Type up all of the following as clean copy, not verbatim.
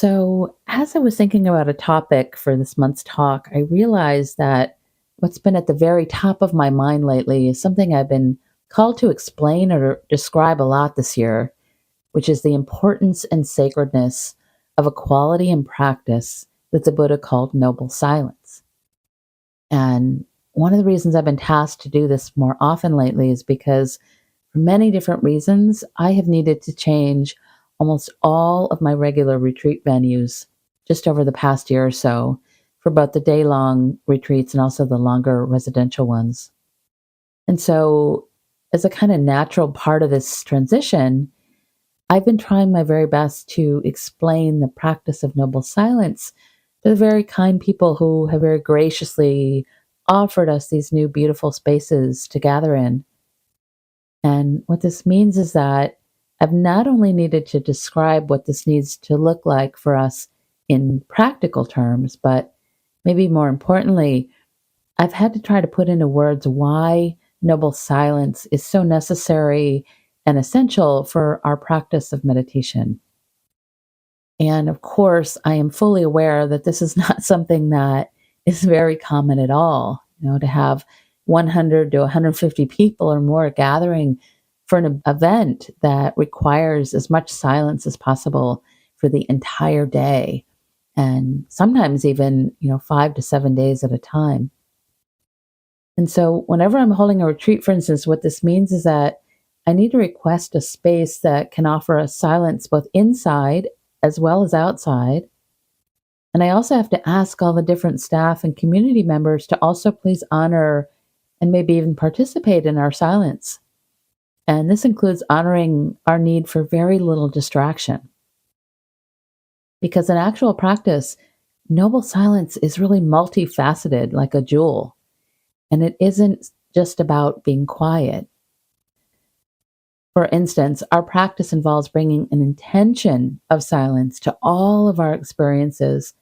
So, as I was thinking about a topic for this month's talk, I realized that what's been at the very top of my mind lately is something I've been called to explain or describe a lot this year, which is the importance and sacredness of a quality and practice that the Buddha called noble silence. And one of the reasons I've been tasked to do this more often lately is because, for many different reasons, I have needed to change almost all of my regular retreat venues just over the past year or so for both the day long retreats and also the longer residential ones. And so, as a kind of natural part of this transition, I've been trying my very best to explain the practice of noble silence to the very kind people who have very graciously offered us these new beautiful spaces to gather in. And what this means is that I've not only needed to describe what this needs to look like for us in practical terms, but maybe more importantly, I've had to try to put into words why noble silence is so necessary and essential for our practice of meditation. And of course, I am fully aware that this is not something that is very common at all. To have 100 to 150 people or more gathering for an event that requires as much silence as possible for the entire day, and sometimes even, 5 to 7 days at a time. And so, whenever I'm holding a retreat, for instance, what this means is that I need to request a space that can offer us silence both inside as well as outside. And I also have to ask all the different staff and community members to also please honor and maybe even participate in our silence. And this includes honoring our need for very little distraction. Because in actual practice, noble silence is really multifaceted, like a jewel. And it isn't just about being quiet. For instance, our practice involves bringing an intention of silence to all of our experiences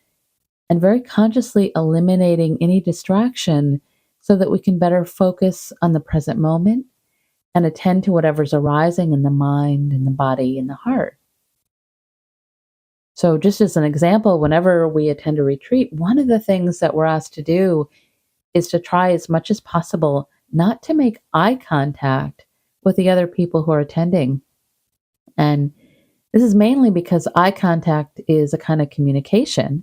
and very consciously eliminating any distraction so that we can better focus on the present moment and attend to whatever's arising in the mind and the body and the heart. So, just as an example, whenever we attend a retreat, one of the things that we're asked to do is to try as much as possible not to make eye contact with the other people who are attending. And this is mainly because eye contact is a kind of communication.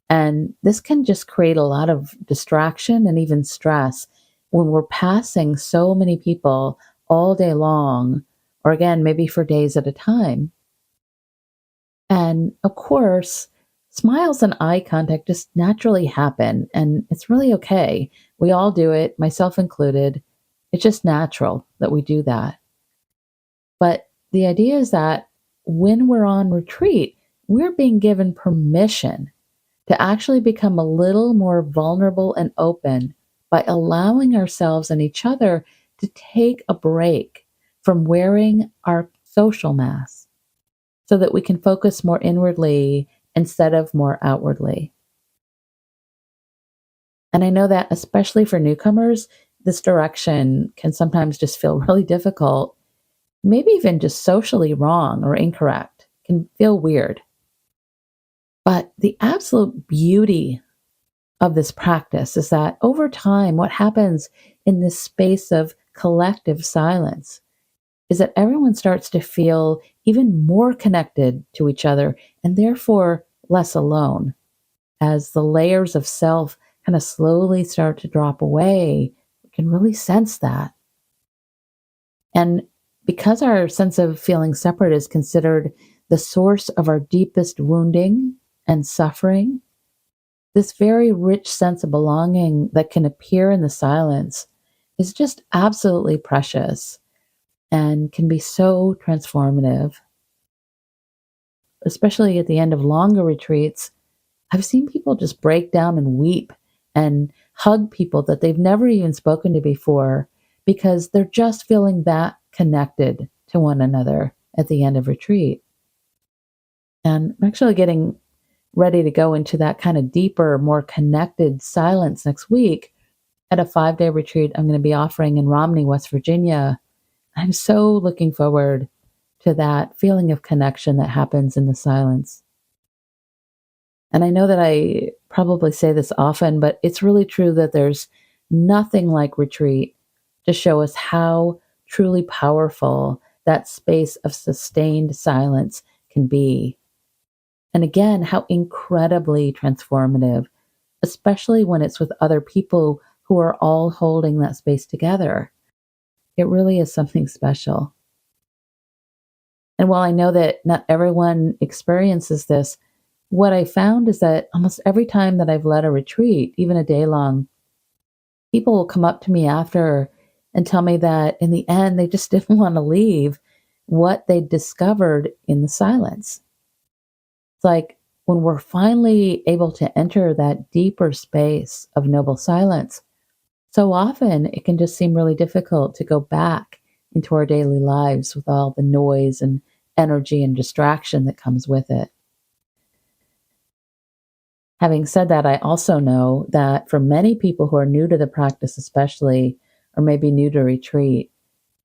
And this can just create a lot of distraction and even stress when we're passing so many people all day long, or again, maybe for days at a time. And of course, smiles and eye contact just naturally happen, and it's really okay. We all do it, myself included. It's just natural that we do that. But the idea is that when we're on retreat, we're being given permission to actually become a little more vulnerable and open by allowing ourselves and each other to take a break from wearing our social masks so that we can focus more inwardly instead of more outwardly. And I know that especially for newcomers, this direction can sometimes just feel really difficult, maybe even just socially wrong or incorrect, can feel weird. But the absolute beauty of this practice is that over time, what happens in this space of collective silence is that everyone starts to feel even more connected to each other and therefore less alone. As the layers of self kind of slowly start to drop away, we can really sense that. And because our sense of feeling separate is considered the source of our deepest wounding and suffering, this very rich sense of belonging that can appear in the silence is just absolutely precious and can be so transformative. Especially at the end of longer retreats, I've seen people just break down and weep and hug people that they've never even spoken to before because they're just feeling that connected to one another at the end of retreat. And I'm actually getting ready to go into that kind of deeper, more connected silence next week at a 5-day retreat I'm going to be offering in Romney, West Virginia. I'm so looking forward to that feeling of connection that happens in the silence. And I know that I probably say this often, but it's really true that there's nothing like retreat to show us how truly powerful that space of sustained silence can be. And again, how incredibly transformative, especially when it's with other people who are all holding that space together. It really is something special. And while I know that not everyone experiences this, what I found is that almost every time that I've led a retreat, even a day long, people will come up to me after and tell me that in the end, they just didn't want to leave what they discovered in the silence. It's like when we're finally able to enter that deeper space of noble silence, so often it can just seem really difficult to go back into our daily lives with all the noise and energy and distraction that comes with it. Having said that, I also know that for many people who are new to the practice, especially, or maybe new to retreat,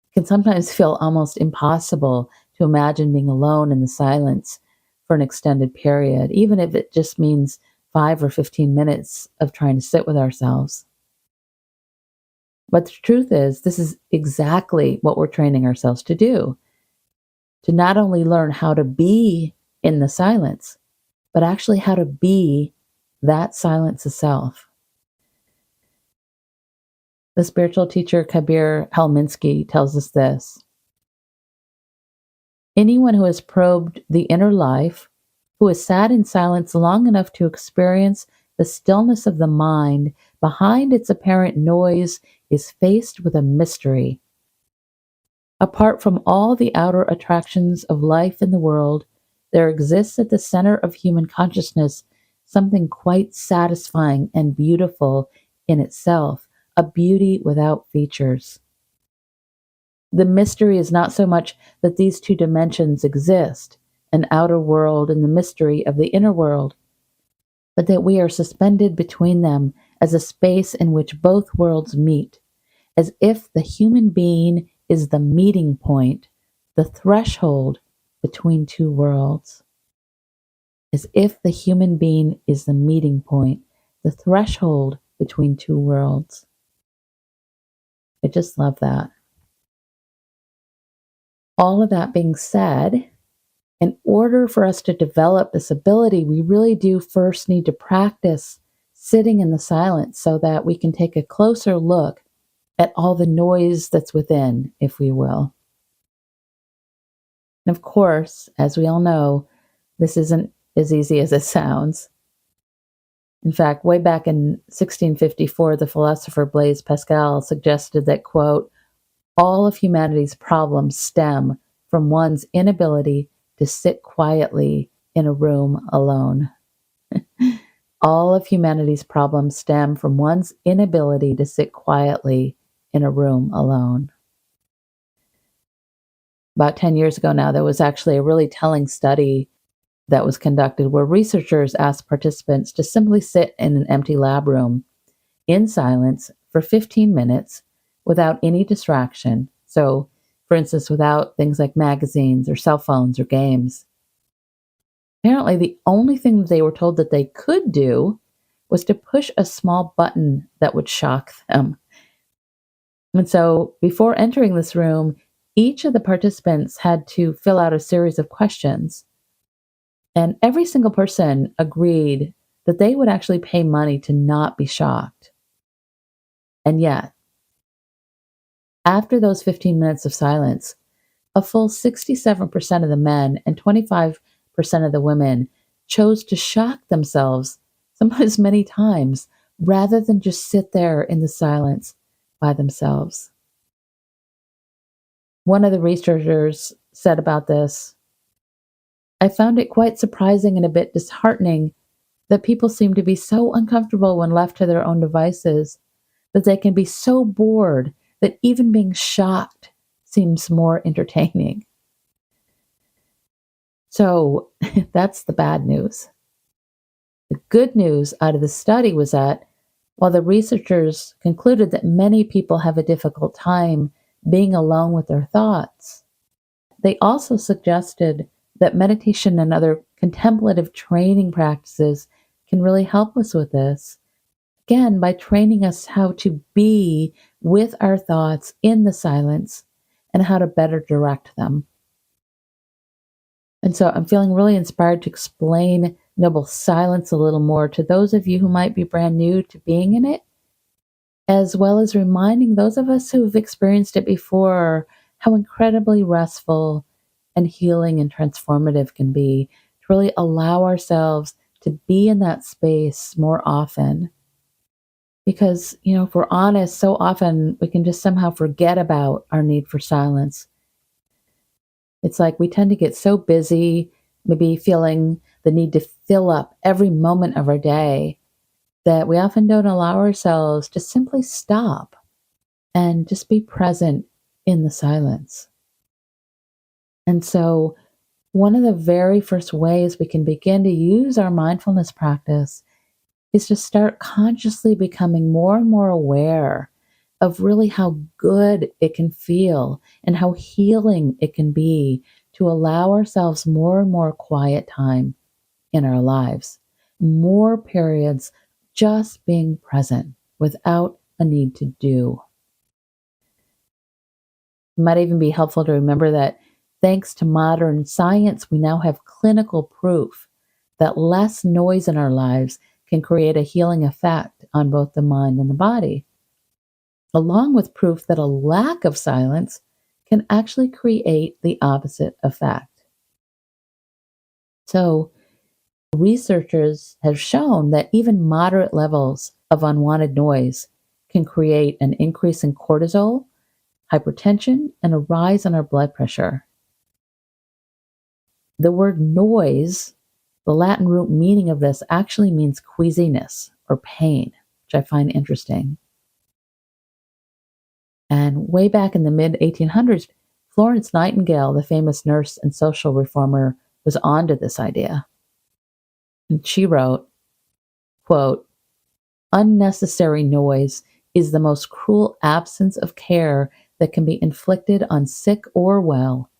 it can sometimes feel almost impossible to imagine being alone in the silence for an extended period, even if it just means 5 or 15 minutes of trying to sit with ourselves. But the truth is, this is exactly what we're training ourselves to do, to not only learn how to be in the silence, but actually how to be that silence itself. The spiritual teacher Kabir Helminski tells us this: anyone who has probed the inner life, who has sat in silence long enough to experience the stillness of the mind behind its apparent noise, is faced with a mystery. Apart from all the outer attractions of life in the world, there exists at the center of human consciousness something quite satisfying and beautiful in itself, a beauty without features. The mystery is not so much that these two dimensions exist, an outer world and the mystery of the inner world, but that we are suspended between them as a space in which both worlds meet, as if the human being is the meeting point, the threshold between two worlds. As if the human being is the meeting point, the threshold between two worlds. I just love that. All of that being said, in order for us to develop this ability, we really do first need to practice sitting in the silence so that we can take a closer look at all the noise that's within, if we will. And of course, as we all know, this isn't as easy as it sounds. In fact, way back in 1654, the philosopher Blaise Pascal suggested that, quote, all of humanity's problems stem from one's inability to sit quietly in a room alone. All of humanity's problems stem from one's inability to sit quietly in a room alone. About 10 years ago now, there was actually a really telling study that was conducted where researchers asked participants to simply sit in an empty lab room in silence for 15 minutes without any distraction. So, for instance, without things like magazines or cell phones or games. Apparently, the only thing that they were told that they could do was to push a small button that would shock them. And so, before entering this room, each of the participants had to fill out a series of questions. And every single person agreed that they would actually pay money to not be shocked. And yet, after those 15 minutes of silence, a full 67% of the men and 25% of the women chose to shock themselves, sometimes many times, rather than just sit there in the silence by themselves. One of the researchers said about this, I found it quite surprising and a bit disheartening that people seem to be so uncomfortable when left to their own devices, that they can be so bored that even being shocked seems more entertaining. So that's the bad news. The good news out of the study was that while the researchers concluded that many people have a difficult time being alone with their thoughts, they also suggested that meditation and other contemplative training practices can really help us with this. Again, by training us how to be with our thoughts in the silence and how to better direct them. And so I'm feeling really inspired to explain noble silence a little more to those of you who might be brand new to being in it, as well as reminding those of us who've experienced it before how incredibly restful and healing and transformative can be to really allow ourselves to be in that space more often. Because, if we're honest, so often we can just somehow forget about our need for silence. It's like we tend to get so busy, maybe feeling the need to fill up every moment of our day, that we often don't allow ourselves to simply stop and just be present in the silence. And so, one of the very first ways we can begin to use our mindfulness practice is to start consciously becoming more and more aware of really how good it can feel and how healing it can be to allow ourselves more and more quiet time in our lives, more periods just being present without a need to do. It might even be helpful to remember that thanks to modern science, we now have clinical proof that less noise in our lives can create a healing effect on both the mind and the body, along with proof that a lack of silence can actually create the opposite effect. So, researchers have shown that even moderate levels of unwanted noise can create an increase in cortisol, hypertension, and a rise in our blood pressure. The word noise, the Latin root meaning of this actually means queasiness or pain, which I find interesting. And way back in the mid 1800s, Florence Nightingale, the famous nurse and social reformer, was onto this idea. And she wrote, quote, "Unnecessary noise is the most cruel absence of care that can be inflicted on sick or well.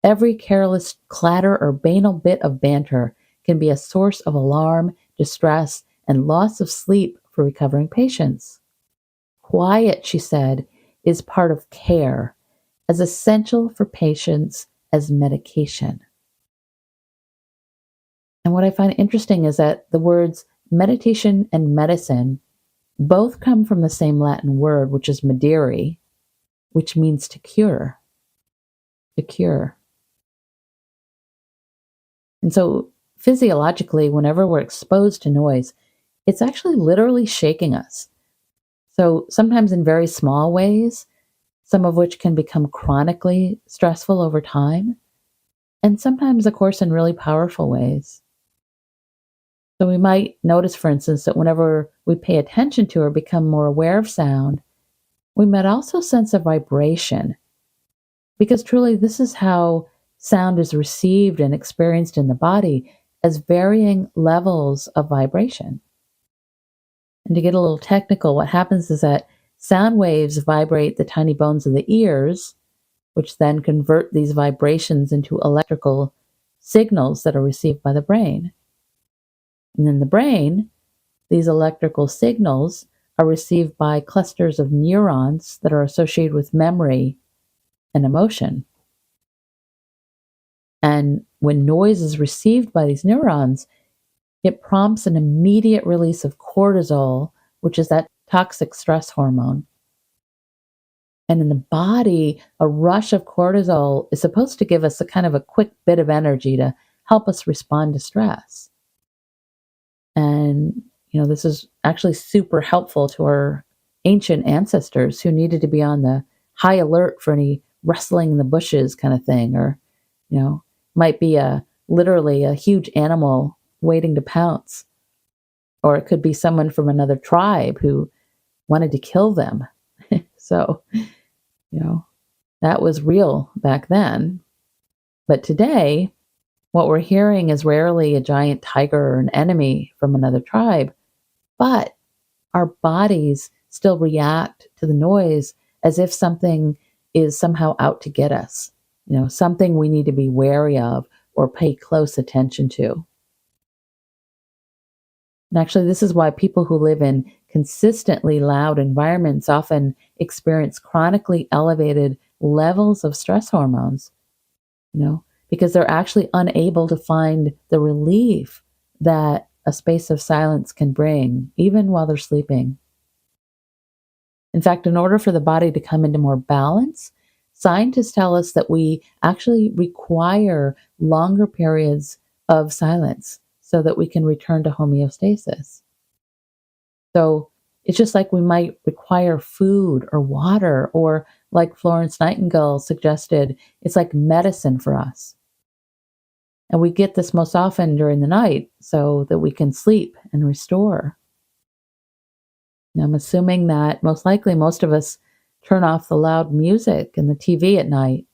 Every careless clatter or banal bit of banter can be a source of alarm, distress, and loss of sleep for recovering patients. Quiet," she said, "is part of care, as essential for patients as medication." And what I find interesting is that the words meditation and medicine both come from the same Latin word, which is medere, which means to cure, to cure. And so physiologically, whenever we're exposed to noise, it's actually literally shaking us. So sometimes in very small ways, some of which can become chronically stressful over time, and sometimes, of course, in really powerful ways. So we might notice, for instance, that whenever we pay attention to or become more aware of sound, we might also sense a vibration, because truly this is how sound is received and experienced in the body as varying levels of vibration. And to get a little technical, what happens is that sound waves vibrate the tiny bones of the ears, which then convert these vibrations into electrical signals that are received by the brain. And in the brain, these electrical signals are received by clusters of neurons that are associated with memory and emotion. And when noise is received by these neurons, it prompts an immediate release of cortisol, which is that toxic stress hormone. And in the body, a rush of cortisol is supposed to give us a kind of a quick bit of energy to help us respond to stress. And, this is actually super helpful to our ancient ancestors who needed to be on the high alert for any rustling in the bushes kind of thing, or, might be literally a huge animal waiting to pounce. Or it could be someone from another tribe who wanted to kill them. So, that was real back then. But today, what we're hearing is rarely a giant tiger or an enemy from another tribe, but our bodies still react to the noise as if something is somehow out to get us, something we need to be wary of or pay close attention to. And actually, this is why people who live in consistently loud environments often experience chronically elevated levels of stress hormones, because they're actually unable to find the relief that a space of silence can bring, even while they're sleeping. In fact, in order for the body to come into more balance, scientists tell us that we actually require longer periods of silence so that we can return to homeostasis. So it's just like we might require food or water, or like Florence Nightingale suggested, it's like medicine for us. And we get this most often during the night so that we can sleep and restore. Now, I'm assuming that most likely most of us turn off the loud music and the TV at night.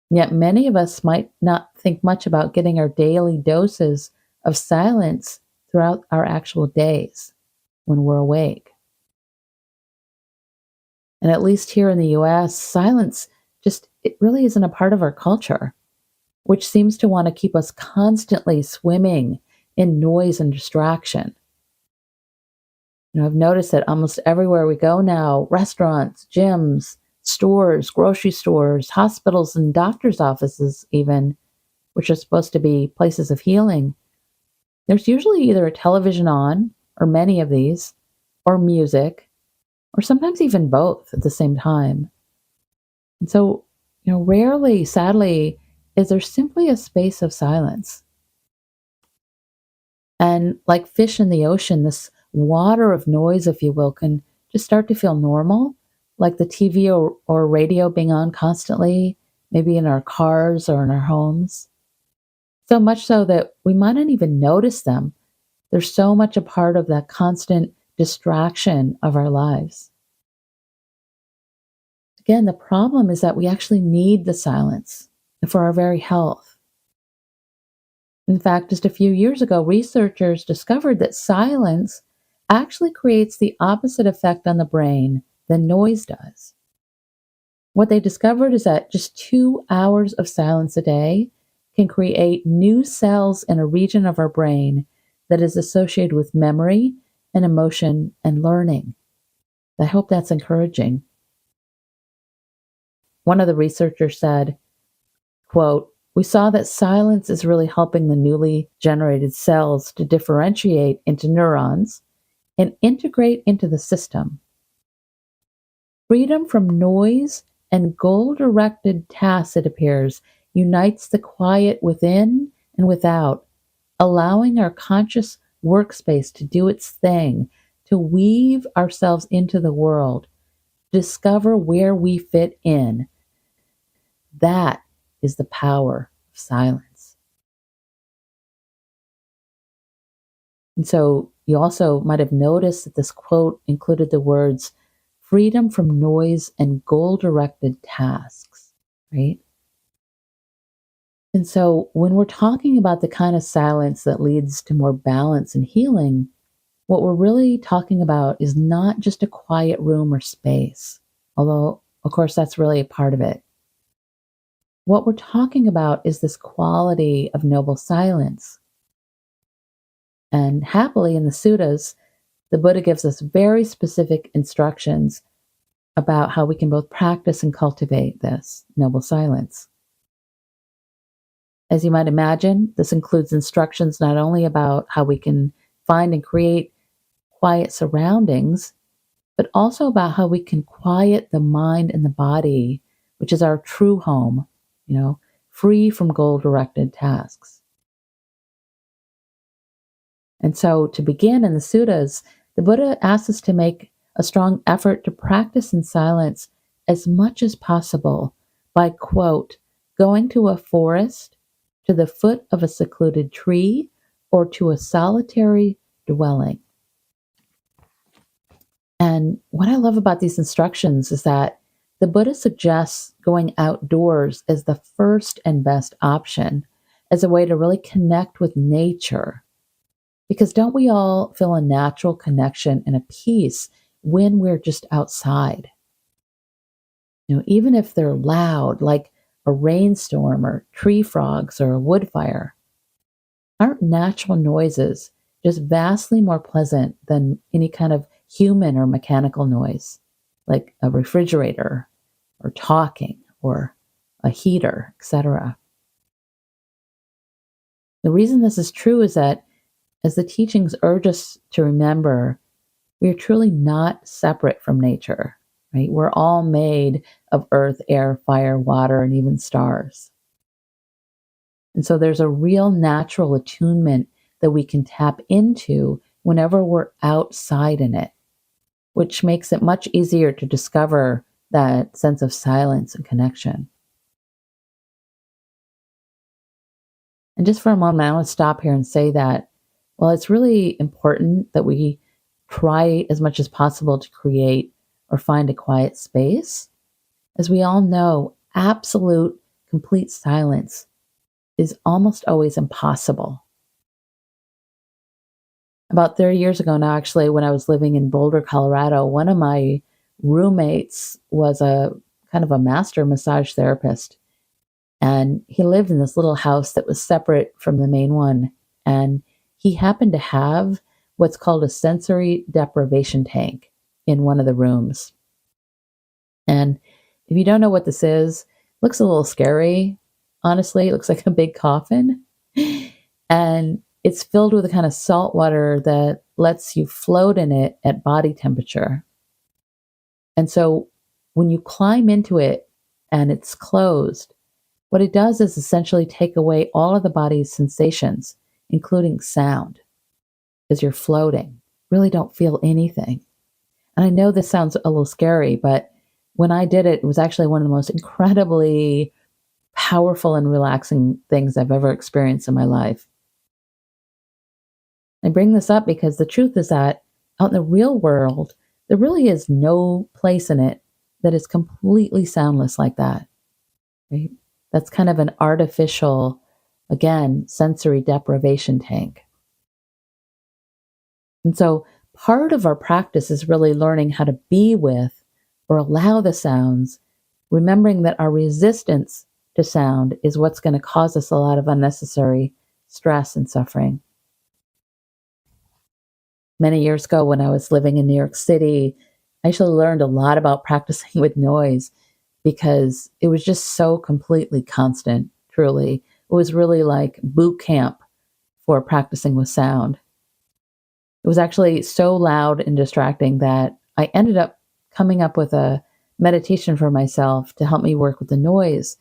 Yet many of us might not think much about getting our daily doses of silence throughout our actual days when we're awake. And at least here in the US, silence it really isn't a part of our culture, which seems to want to keep us constantly swimming in noise and distraction. I've noticed that almost everywhere we go now, restaurants, gyms, stores, grocery stores, hospitals, and doctors' offices, even, which are supposed to be places of healing, there's usually either a television on, or many of these, or music, or sometimes even both at the same time. And so, rarely, sadly, is there simply a space of silence. And like fish in the ocean, this water of noise, if you will, can just start to feel normal, like the TV or radio being on constantly, maybe in our cars or in our homes. So much so that we might not even notice them. They're so much a part of that constant distraction of our lives. Again, the problem is that we actually need the silence for our very health. In fact, just a few years ago, researchers discovered that silence actually creates the opposite effect on the brain than noise does. What they discovered is that just 2 hours of silence a day can create new cells in a region of our brain that is associated with memory and emotion and learning. I hope that's encouraging. One of the researchers said, quote, "We saw that silence is really helping the newly generated cells to differentiate into neurons and integrate into the system. Freedom from noise and goal-directed tasks, it appears, unites the quiet within and without, allowing our conscious workspace to do its thing, to weave ourselves into the world, discover where we fit in. That is the power of silence." And so you also might have noticed that this quote included the words freedom from noise and goal directed tasks, right? And so when we're talking about the kind of silence that leads to more balance and healing, what we're really talking about is not just a quiet room or space, although, of course, that's really a part of it. What we're talking about is this quality of noble silence. And happily, in the suttas, the Buddha gives us very specific instructions about how we can both practice and cultivate this noble silence. As you might imagine, this includes instructions not only about how we can find and create quiet surroundings, but also about how we can quiet the mind and the body, which is our true home, free from goal directed tasks. And so, to begin in the suttas, the Buddha asks us to make a strong effort to practice in silence as much as possible by, quote, going to a forest, to the foot of a secluded tree, or to a solitary dwelling. And what I love about these instructions is that the Buddha suggests going outdoors as the first and best option, as a way to really connect with nature. Because don't we all feel a natural connection and a peace when we're just outside? Even if they're loud, like a rainstorm or tree frogs or a wood fire, aren't natural noises just vastly more pleasant than any kind of human or mechanical noise, like a refrigerator or talking or a heater, etc. The reason this is true is that as the teachings urge us to remember, we are truly not separate from nature, right? We're all made of earth, air, fire, water, and even stars. And so there's a real natural attunement that we can tap into whenever we're outside in it, which makes it much easier to discover that sense of silence and connection. And just for a moment, I want to stop here and say that, well, it's really important that we try as much as possible to create or find a quiet space. As we all know, absolute, complete silence is almost always impossible. About 30 years ago now, actually, when I was living in Boulder, Colorado, one of my roommates was a kind of a master massage therapist. And he lived in this little house that was separate from the main one. And he happened to have what's called a sensory deprivation tank in one of the rooms. And if you don't know what this is, it looks a little scary. Honestly, it looks like a big coffin. And it's filled with a kind of salt water that lets you float in it at body temperature. And so when you climb into it and it's closed, what it does is essentially take away all of the body's sensations, including sound, because you're floating. Really don't feel anything. And I know this sounds a little scary, but when I did it, it was actually one of the most incredibly powerful and relaxing things I've ever experienced in my life. I bring this up because the truth is that out in the real world, there really is no place in it that is completely soundless like that, right? That's kind of an artificial, again, sensory deprivation tank. And so part of our practice is really learning how to be with or allow the sounds, remembering that our resistance to sound is what's going to cause us a lot of unnecessary stress and suffering. Many years ago, when I was living in New York City, I actually learned a lot about practicing with noise because it was just so completely constant, truly. It was really like boot camp for practicing with sound. It was actually so loud and distracting that I ended up coming up with a meditation for myself to help me work with the noise.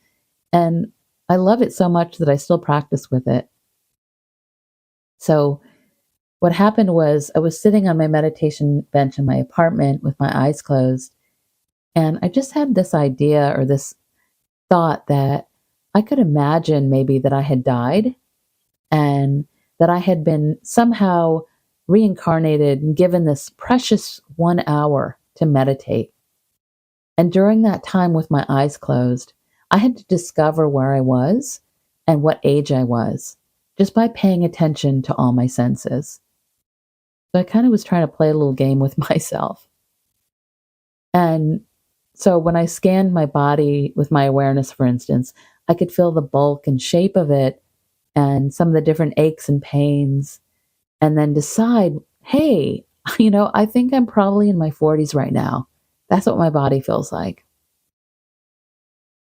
And I love it so much that I still practice with it. So, what happened was I was sitting on my meditation bench in my apartment with my eyes closed, and I just had this idea or this thought that I could imagine maybe that I had died and that I had been somehow reincarnated and given this precious 1 hour to meditate. And during that time with my eyes closed, I had to discover where I was and what age I was just by paying attention to all my senses. So I kind of was trying to play a little game with myself. And so when I scanned my body with my awareness, for instance, I could feel the bulk and shape of it and some of the different aches and pains, and then decide, hey, I think I'm probably in my 40s right now. That's what my body feels like.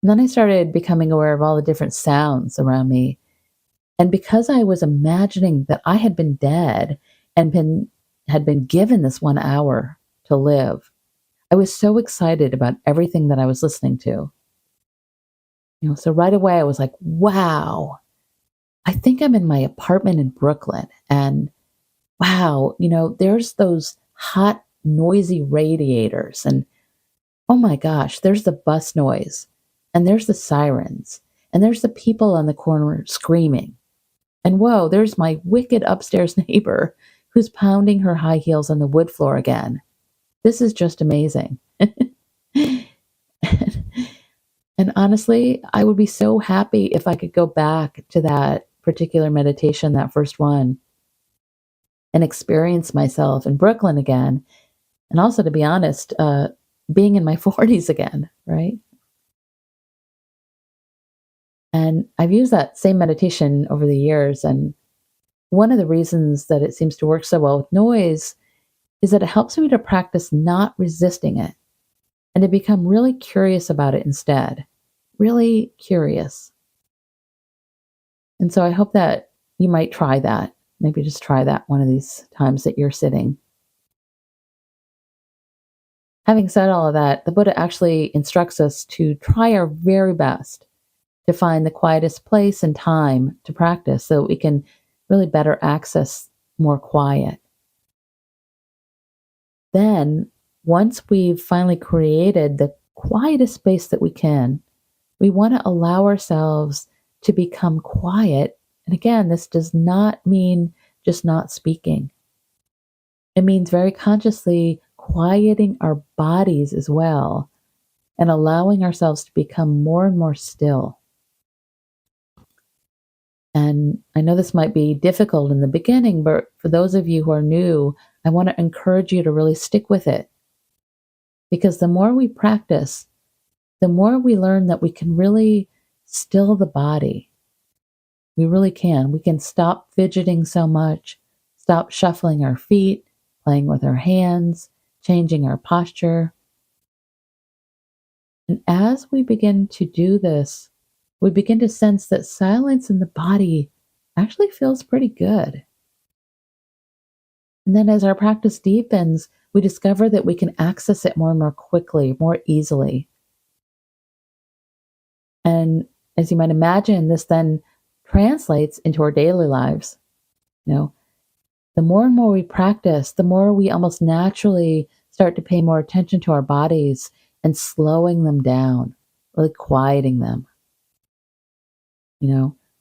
And then I started becoming aware of all the different sounds around me. And because I was imagining that I had been dead and had been given this 1 hour to live, I was so excited about everything that I was listening to. So right away I was like, wow, I think I'm in my apartment in Brooklyn. And wow, there's those hot, noisy radiators. And oh my gosh, there's the bus noise. And there's the sirens. And there's the people on the corner screaming. And whoa, there's my wicked upstairs neighbor who's pounding her high heels on the wood floor again. This is just amazing. And honestly, I would be so happy if I could go back to that particular meditation, that first one, and experience myself in Brooklyn again. And also, to be honest, being in my 40s again, right? And I've used that same meditation over the years. And one of the reasons that it seems to work so well with noise is that it helps me to practice not resisting it and to become really curious about it instead. Really curious. And so I hope that you might try that. Maybe just try that one of these times that you're sitting. Having said all of that, the Buddha actually instructs us to try our very best to find the quietest place and time to practice so that we can really better access more quiet. Then, once we've finally created the quietest space that we can, we want to allow ourselves to become quiet. And again, this does not mean just not speaking. It means very consciously quieting our bodies as well and allowing ourselves to become more and more still. And I know this might be difficult in the beginning, but for those of you who are new, I want to encourage you to really stick with it. Because the more we practice, the more we learn that we can really still the body. We really can. We can stop fidgeting so much, stop shuffling our feet, playing with our hands, changing our posture. And as we begin to do this, we begin to sense that silence in the body actually feels pretty good. And then as our practice deepens, we discover that we can access it more and more quickly, more easily. And as you might imagine, this then translates into our daily lives. You know, the more and more we practice, the more we almost naturally start to pay more attention to our bodies and slowing them down, really quieting them.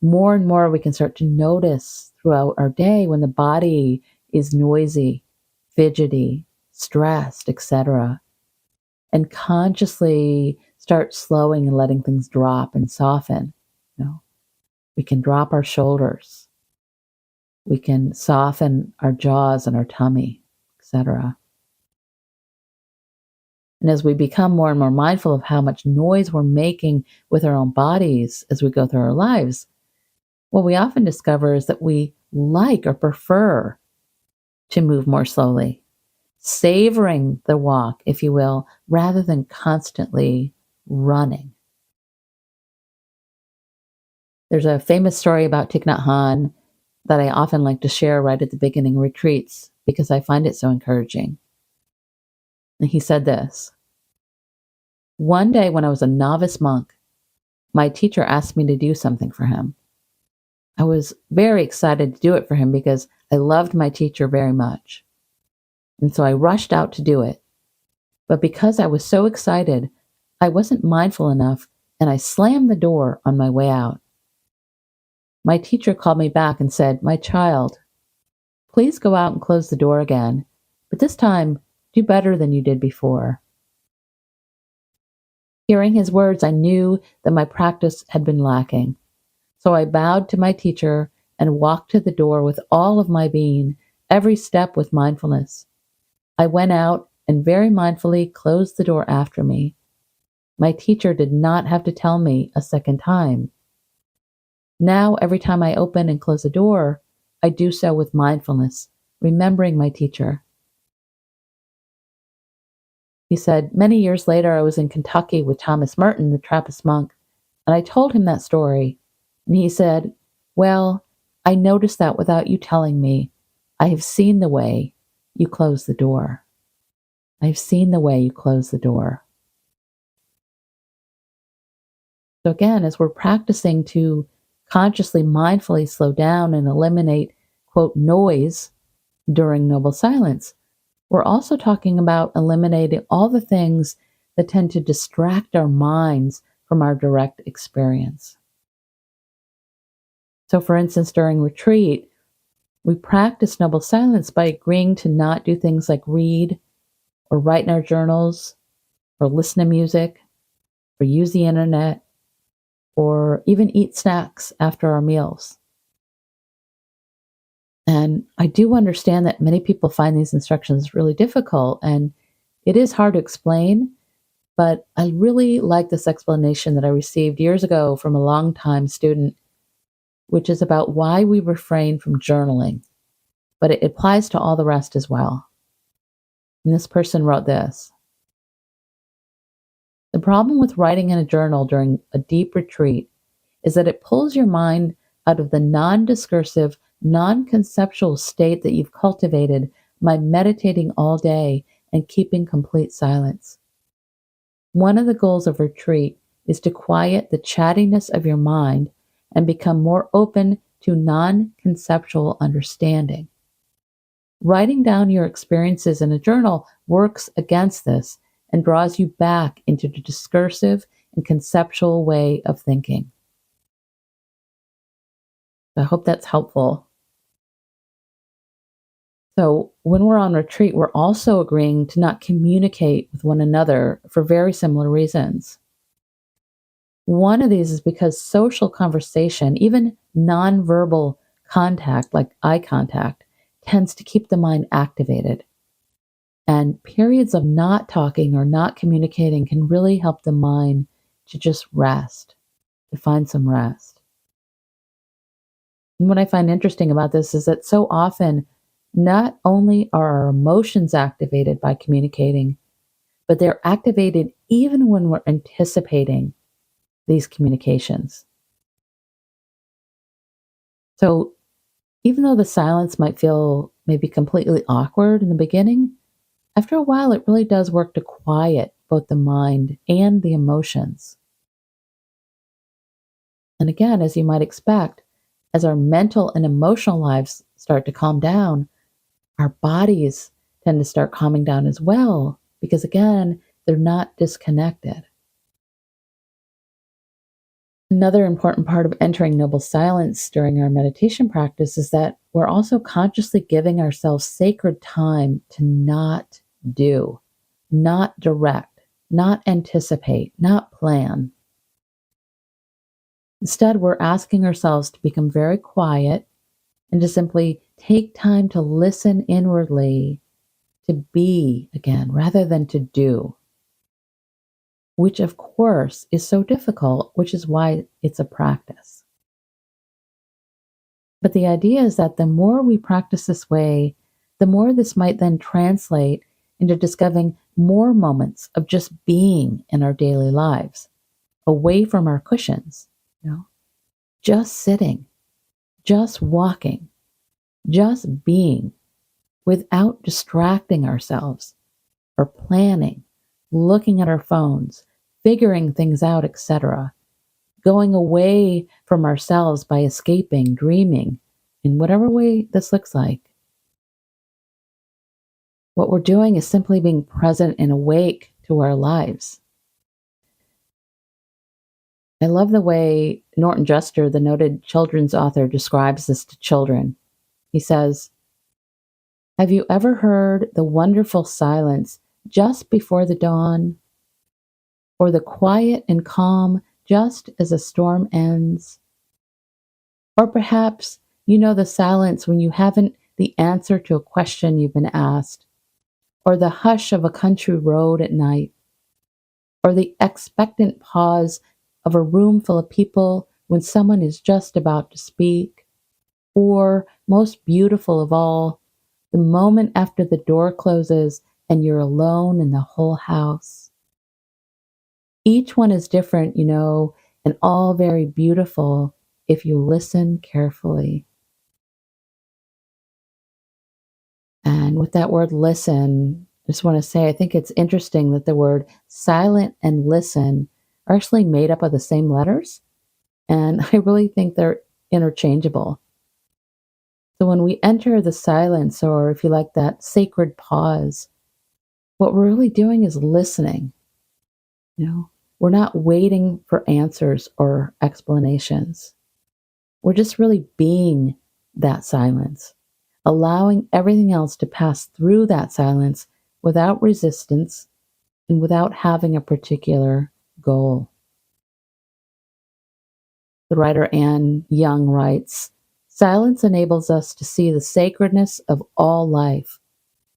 More and more we can start to notice throughout our day when the body is noisy, fidgety, stressed, etc. And consciously start slowing and letting things drop and soften. We can drop our shoulders. We can soften our jaws and our tummy, etc. And as we become more and more mindful of how much noise we're making with our own bodies as we go through our lives, what we often discover is that we like or prefer to move more slowly, savoring the walk, if you will, rather than constantly running. There's a famous story about Thich Nhat Hanh that I often like to share right at the beginning retreats because I find it so encouraging. And he said this: "One day when I was a novice monk, my teacher asked me to do something for him. I was very excited to do it for him because I loved my teacher very much. And so I rushed out to do it. But because I was so excited, I wasn't mindful enough and I slammed the door on my way out. My teacher called me back and said, 'My child, please go out and close the door again, but this time do better than you did before.' Hearing his words, I knew that my practice had been lacking. So I bowed to my teacher and walked to the door with all of my being, every step with mindfulness. I went out and very mindfully closed the door after me. My teacher did not have to tell me a second time. Now, every time I open and close a door, I do so with mindfulness, remembering my teacher." He said, "Many years later, I was in Kentucky with Thomas Merton, the Trappist monk, and I told him that story. And he said, 'Well, I noticed that without you telling me. I have seen the way you close the door. I've seen the way you close the door.'" So again, as we're practicing to consciously, mindfully slow down and eliminate, quote, noise during noble silence, we're also talking about eliminating all the things that tend to distract our minds from our direct experience. So, for instance, during retreat, we practice noble silence by agreeing to not do things like read or write in our journals or listen to music or use the internet or even eat snacks after our meals. And I do understand that many people find these instructions really difficult, and it is hard to explain, but I really like this explanation that I received years ago from a longtime student which is about why we refrain from journaling, but it applies to all the rest as well. And this person wrote this: the problem with writing in a journal during a deep retreat is that it pulls your mind out of the non discursive, non conceptual state that you've cultivated by meditating all day and keeping complete silence. One of the goals of retreat is to quiet the chattiness of your mind and become more open to non conceptual understanding. Writing down your experiences in a journal works against this and draws you back into the discursive and conceptual way of thinking. I hope that's helpful. So, when we're on retreat, we're also agreeing to not communicate with one another for very similar reasons. One of these is because social conversation, even nonverbal contact like eye contact, tends to keep the mind activated. And periods of not talking or not communicating can really help the mind to just rest, to find some rest. And what I find interesting about this is that so often, not only are our emotions activated by communicating, but they're activated even when we're anticipating these communications. So even though the silence might feel maybe completely awkward in the beginning, after a while it really does work to quiet both the mind and the emotions. And again, as you might expect, as our mental and emotional lives start to calm down, our bodies tend to start calming down as well, because again, they're not disconnected. Another important part of entering noble silence during our meditation practice is that we're also consciously giving ourselves sacred time to not do, not direct, not anticipate, not plan. Instead, we're asking ourselves to become very quiet and to simply take time to listen inwardly, to be again, rather than to do, which of course is so difficult, which is why it's a practice. But the idea is that the more we practice this way, the more this might then translate into discovering more moments of just being in our daily lives, away from our cushions, just sitting, just walking, just being without distracting ourselves or planning, looking at our phones, figuring things out, etc., going away from ourselves by escaping, dreaming, in whatever way this looks like. What we're doing is simply being present and awake to our lives. I love the way Norton Juster, the noted children's author, describes this to children. He says, "Have you ever heard the wonderful silence just before the dawn, or the quiet and calm just as a storm ends? Or perhaps you know the silence when you haven't the answer to a question you've been asked, or the hush of a country road at night, or the expectant pause of a room full of people when someone is just about to speak, or, most beautiful of all, the moment after the door closes and you're alone in the whole house. Each one is different, and all very beautiful if you listen carefully." And with that word listen, I just want to say I think it's interesting that the word silent and listen are actually made up of the same letters. And I really think they're interchangeable. So when we enter the silence, or if you like that sacred pause, what we're really doing is listening. We're not waiting for answers or explanations. We're just really being that silence, allowing everything else to pass through that silence without resistance and without having a particular goal. The writer Anne Young writes, "Silence enables us to see the sacredness of all life,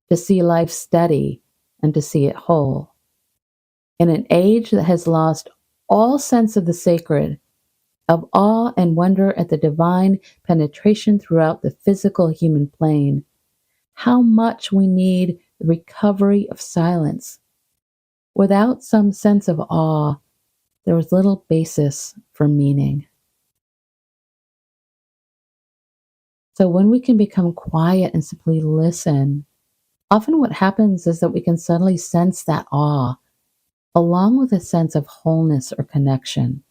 to see life steady, and to see it whole. In an age that has lost all sense of the sacred, of awe and wonder at the divine penetration throughout the physical human plane. How much we need the recovery of silence. Without some sense of awe, there was little basis for meaning. So when we can become quiet and simply listen, often what happens is that we can suddenly sense that awe, along with a sense of wholeness or connection.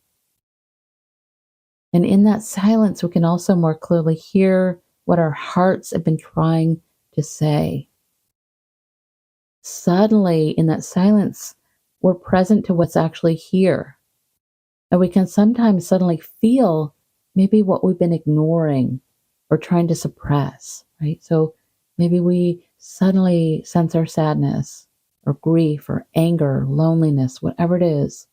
And in that silence, we can also more clearly hear what our hearts have been trying to say. Suddenly, in that silence, we're present to what's actually here. And we can sometimes suddenly feel maybe what we've been ignoring or trying to suppress, right? So maybe we suddenly sense our sadness or grief or anger, loneliness, whatever it is.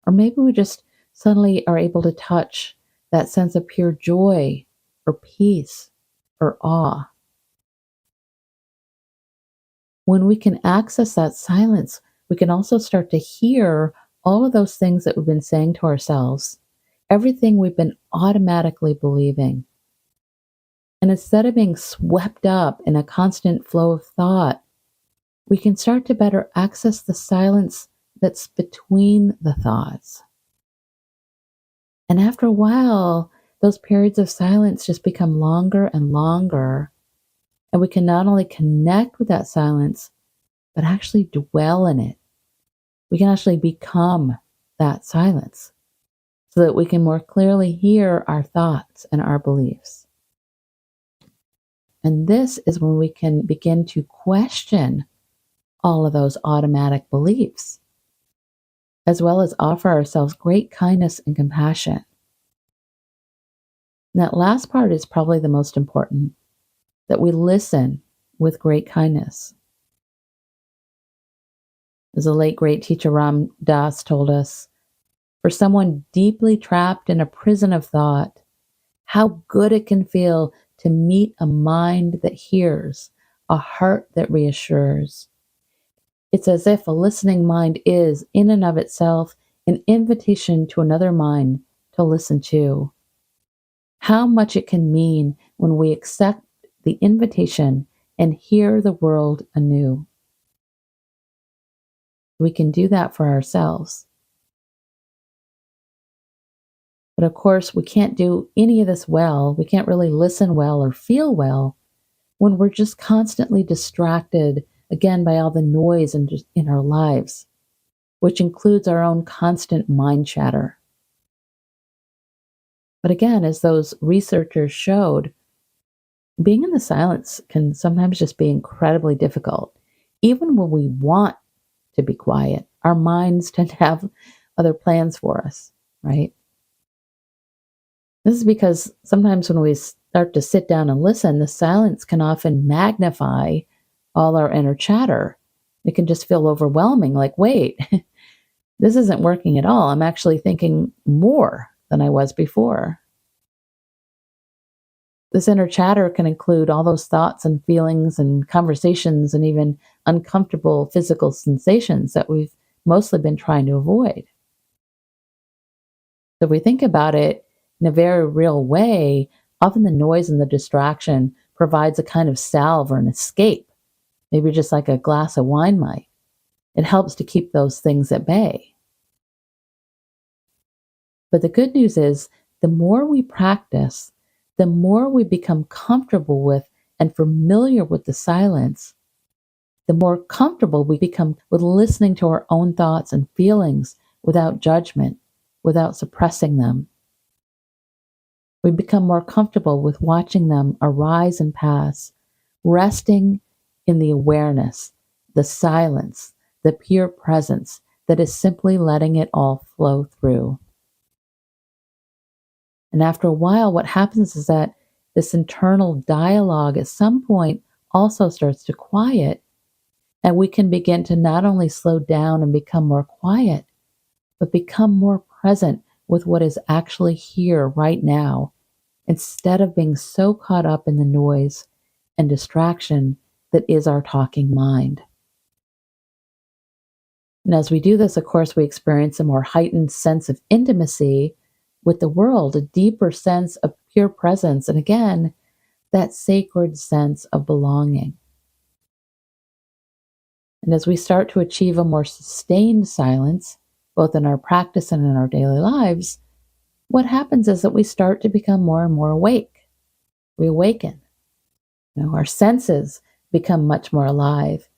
Or maybe we just suddenly are able to touch that sense of pure joy or peace or awe. When we can access that silence, we can also start to hear all of those things that we've been saying to ourselves, everything we've been automatically believing. And instead of being swept up in a constant flow of thought, we can start to better access the silence that's between the thoughts. And after a while, those periods of silence just become longer and longer. And we can not only connect with that silence, but actually dwell in it. We can actually become that silence so that we can more clearly hear our thoughts and our beliefs. And this is when we can begin to question all of those automatic beliefs, as well as offer ourselves great kindness and compassion. And that last part is probably the most important, that we listen with great kindness. As the late great teacher Ram Dass told us, for someone deeply trapped in a prison of thought, how good it can feel to meet a mind that hears, a heart that reassures. It's as if a listening mind is, in and of itself, an invitation to another mind to listen to. How much it can mean when we accept the invitation and hear the world anew. We can do that for ourselves. But of course, we can't do any of this well. We can't really listen well or feel well when we're just constantly distracted, again, by all the noise in our lives, which includes our own constant mind chatter. But again, as those researchers showed, being in the silence can sometimes just be incredibly difficult. Even when we want to be quiet, our minds tend to have other plans for us, right? This is because sometimes when we start to sit down and listen, the silence can often magnify all our inner chatter. It can just feel overwhelming, like, wait, this isn't working at all. I'm actually thinking more than I was before. This inner chatter can include all those thoughts and feelings and conversations and even uncomfortable physical sensations that we've mostly been trying to avoid. So if we think about it in a very real way, often the noise and the distraction provides a kind of salve or an escape, maybe just like a glass of wine might. It helps to keep those things at bay. But the good news is, the more we practice, the more we become comfortable with and familiar with the silence, the more comfortable we become with listening to our own thoughts and feelings without judgment, without suppressing them. We become more comfortable with watching them arise and pass, resting in the awareness, the silence, the pure presence that is simply letting it all flow through. And after a while, what happens is that this internal dialogue at some point also starts to quiet, and we can begin to not only slow down and become more quiet, but become more present with what is actually here right now, instead of being so caught up in the noise and distraction that is our talking mind. And as we do this, of course, we experience a more heightened sense of intimacy with the world, a deeper sense of pure presence, and again, that sacred sense of belonging. And as we start to achieve a more sustained silence, both in our practice and in our daily lives, what happens is that we start to become more and more awake. We awaken. Our senses become much more alive,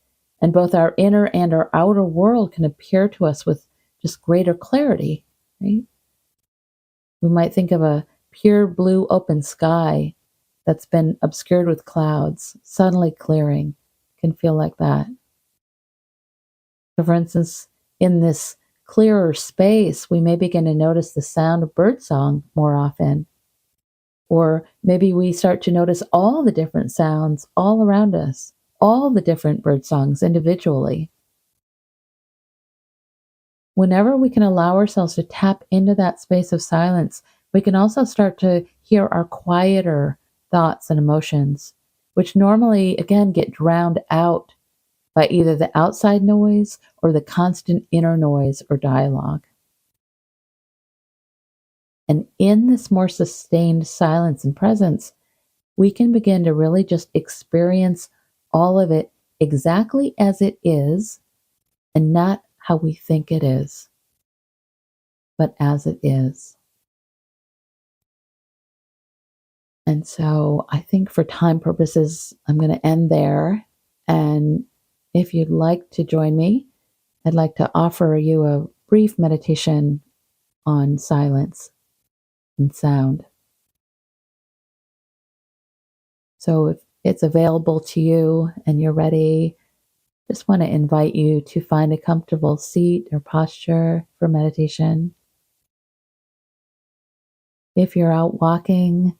and both our inner and our outer world can appear to us with just greater clarity, right? We might think of a pure blue open sky that's been obscured with clouds, suddenly clearing. Can feel like that. So, for instance, in this clearer space, we may begin to notice the sound of birdsong more often. Or maybe we start to notice all the different sounds all around us, all the different bird songs individually. Whenever we can allow ourselves to tap into that space of silence, we can also start to hear our quieter thoughts and emotions, which normally, again, get drowned out by either the outside noise or the constant inner noise or dialogue. And in this more sustained silence and presence, we can begin to really just experience all of it exactly as it is and not how we think it is, but as it is. And so I think for time purposes, I'm going to end there. And if you'd like to join me, I'd like to offer you a brief meditation on silence and sound. So if it's available to you and you're ready, just want to invite you to find a comfortable seat or posture for meditation. If you're out walking,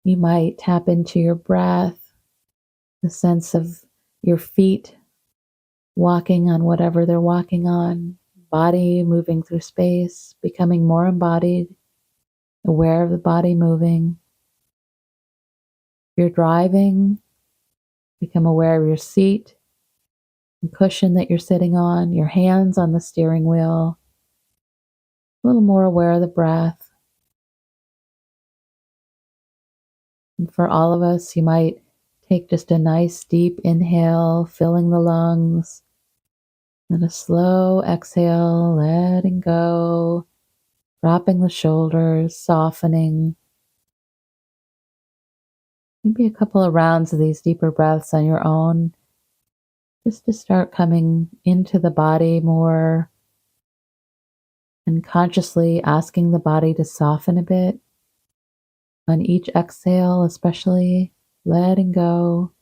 you might tap into your breath, the sense of your feet walking on whatever they're walking on, body moving through space, becoming more embodied, aware of the body moving. If you're driving, become aware of your seat and cushion that you're sitting on, your hands on the steering wheel, a little more aware of the breath. And for all of us, you might take just a nice deep inhale, filling the lungs, and a slow exhale, letting go, dropping the shoulders, softening. Maybe a couple of rounds of these deeper breaths on your own, just to start coming into the body more and consciously asking the body to soften a bit. On each exhale, especially letting go.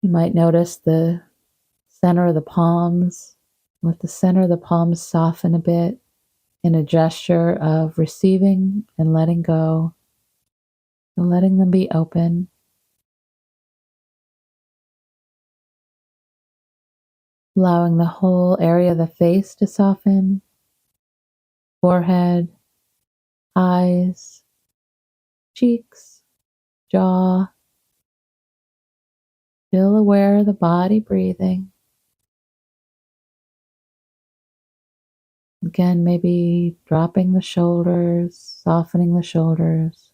You might notice the center of the palms. Let the center of the palms soften a bit in a gesture of receiving and letting go, and letting them be open. Allowing the whole area of the face to soften, forehead, eyes, cheeks, jaw. Still aware of the body breathing. Again, maybe dropping the shoulders, softening the shoulders.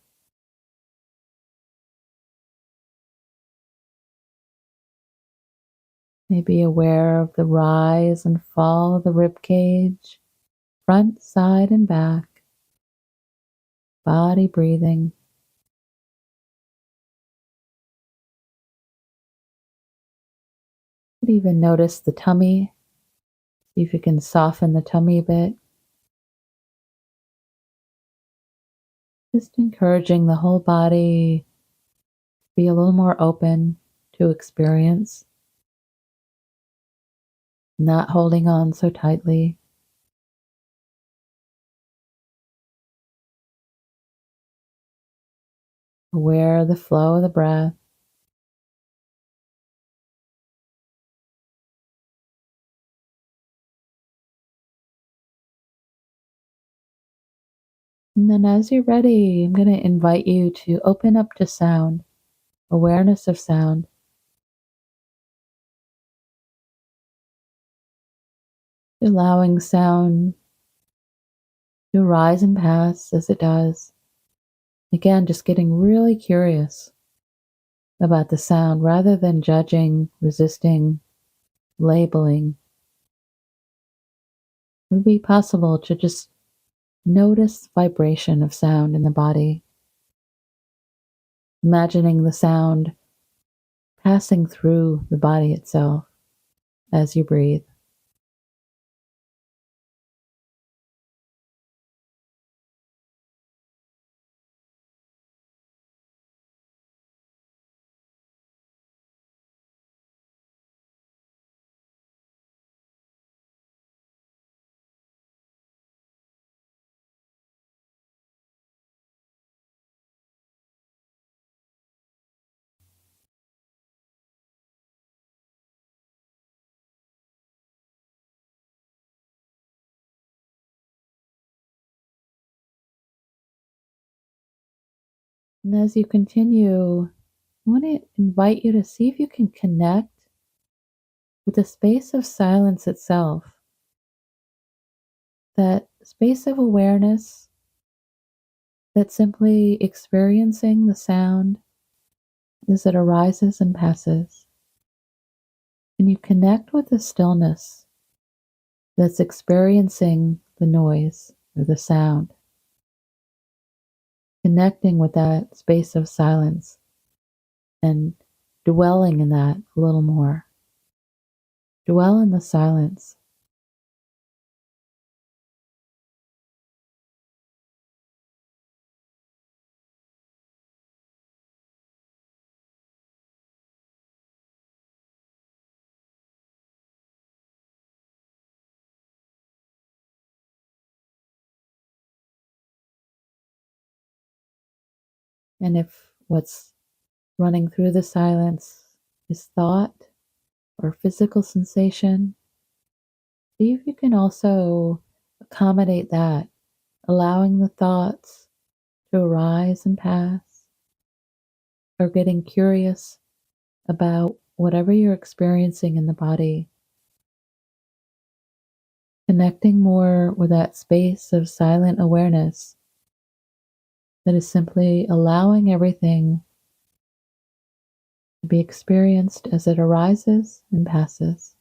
Maybe aware of the rise and fall of the rib cage, front, side, and back. Body breathing. You could even notice the tummy. See if you can soften the tummy a bit. Just encouraging the whole body to be a little more open to experience, not holding on so tightly. Aware of the flow of the breath. And then as you're ready, I'm going to invite you to open up to sound. awareness of sound, allowing sound to rise and pass as it does. Again, just getting really curious about the sound rather than judging, resisting, labeling. It would be possible to just notice vibration of sound in the body, imagining the sound passing through the body itself as you breathe. And as you continue, I want to invite you to see if you can connect with the space of silence itself, that space of awareness that's simply experiencing the sound as it arises and passes. And you connect with the stillness that's experiencing the noise or the sound, connecting with that space of silence and dwelling in that a little more. Dwell in the silence. And if what's running through the silence is thought or physical sensation, see if you can also accommodate that, allowing the thoughts to arise and pass, or getting curious about whatever you're experiencing in the body, connecting more with that space of silent awareness that is simply allowing everything to be experienced as it arises and passes.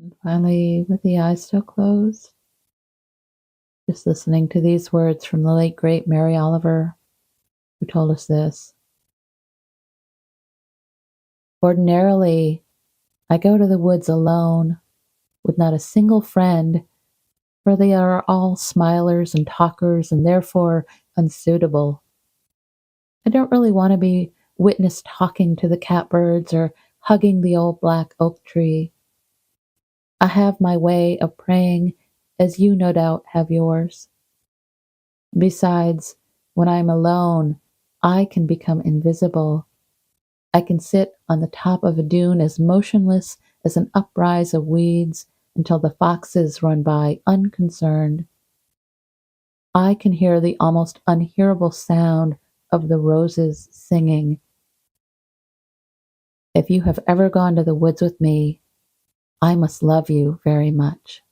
And finally, with the eyes still closed, just listening to these words from the late great Mary Oliver, who told us this. Ordinarily, I go to the woods alone, with not a single friend, for they are all smilers and talkers and therefore unsuitable. I don't really want to be witnessed talking to the catbirds or hugging the old black oak tree. I have my way of praying, as you no doubt have yours. Besides, when I'm alone, I can become invisible. I can sit on the top of a dune as motionless as an uprise of weeds, until the foxes run by unconcerned. I can hear the almost unhearable sound of the roses singing. If you have ever gone to the woods with me, I must love you very much.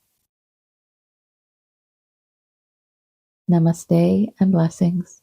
Namaste and blessings.